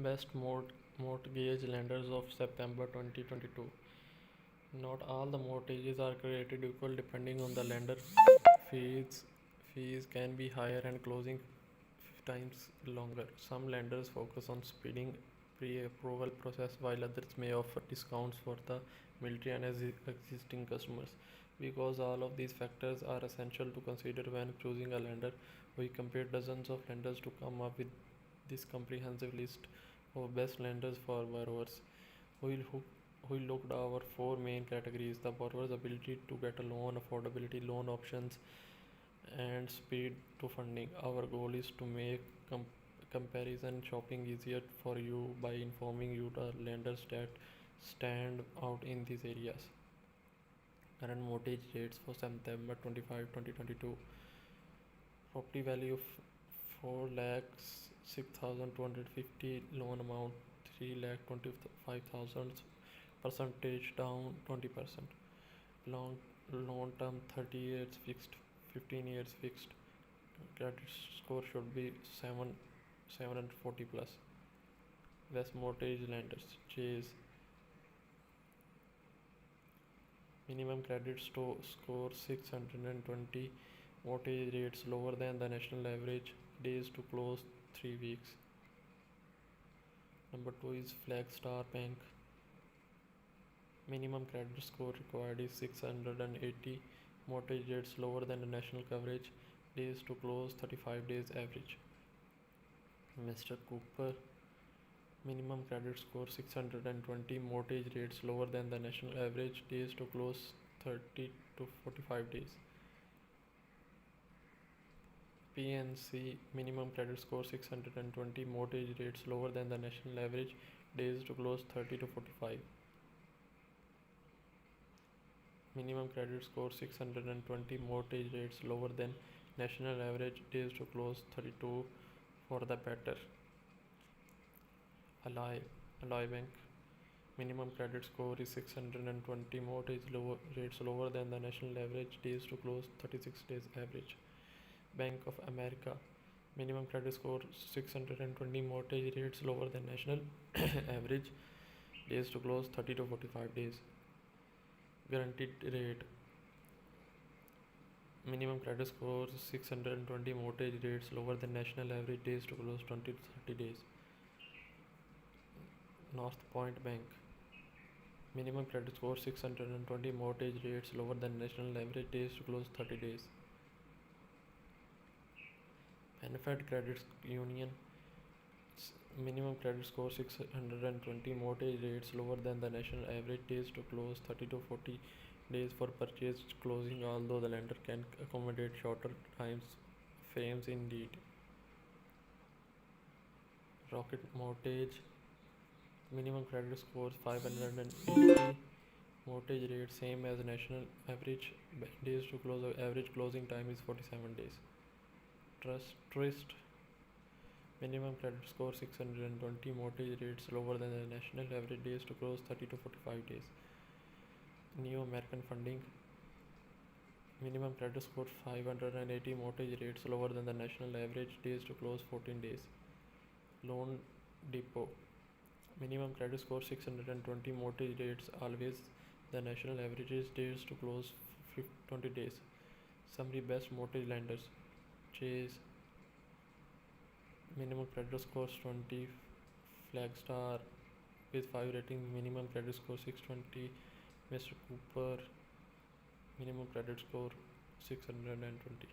Best mortgage lenders of September 2022. Not all the mortgages are created equal depending on the lender. Fees fees can be higher and closing times longer. Some lenders focus on speeding pre-approval process while others may offer discounts for the military and existing customers. Because all of these factors are essential to consider when choosing a lender, we compared dozens of lenders to come up with this comprehensive list of best lenders for borrowers. We, will we looked at our four main categories: the borrower's ability to get a loan, affordability, loan options, and speed to funding. Our goal is to make comparison shopping easier for you by informing you the lenders that stand out in these areas. Current mortgage rates for September 25, 2022. Property value of 4 lakhs 6,250, loan amount 3 lakh 25,000, percentage down 20%. Long Long term 30 years fixed, 15 years fixed. Credit score should be 740 plus. Best mortgage lenders: Chase. Minimum credit score 620. Mortgage rates lower than the national average. Days to close 3 weeks. Number 2 is Flagstar Bank. Minimum credit score required is 680. Mortgage rates lower than the national coverage. Days to close 35 days average. Mr. Cooper. Minimum credit score 620. Mortgage rates lower than the national average. Days to close 30 to 45 days. PNC. Minimum credit score 620. Mortgage rates lower than the national average. Days to close 30 to 45. Minimum credit score 620. Mortgage rates lower than national average. Days to close 32 for the better. Ally Bank. Minimum credit score is 620. Mortgage rates lower than the national average. Days to close 36 days average. Bank of America. Minimum credit score 620. Mortgage rates lower than national average. Days to close 30 to 45 days. Guaranteed rate. Minimum credit score 620. Mortgage rates lower than national average. Days to close 20 to 30 days. North Point Bank. Minimum credit score 620. Mortgage rates lower than national average. Days to close 30 days. Benefit Credit Union. Minimum credit score 620. Mortgage rates lower than the national average. Days to close 30 to 40 days for purchase closing, although the lender can accommodate shorter times frames in need. Rocket Mortgage. Minimum credit score 580. Mortgage rate same as national average. Days to close, average closing time is 47 days. Trust. Minimum credit score 620. Mortgage rates lower than the national average. Days to close 30 to 45 days. New American Funding. Minimum credit score 580. Mortgage rates lower than the national average. Days to close 14 days. Loan Depot. Minimum credit score 620. Mortgage rates always the national averages. Days to close 20 days. Summary: best mortgage lenders: Chase. Minimum credit score 20. Flagstar with 5 rating. Minimum credit score 620. Mr. Cooper. Minimum credit score 620.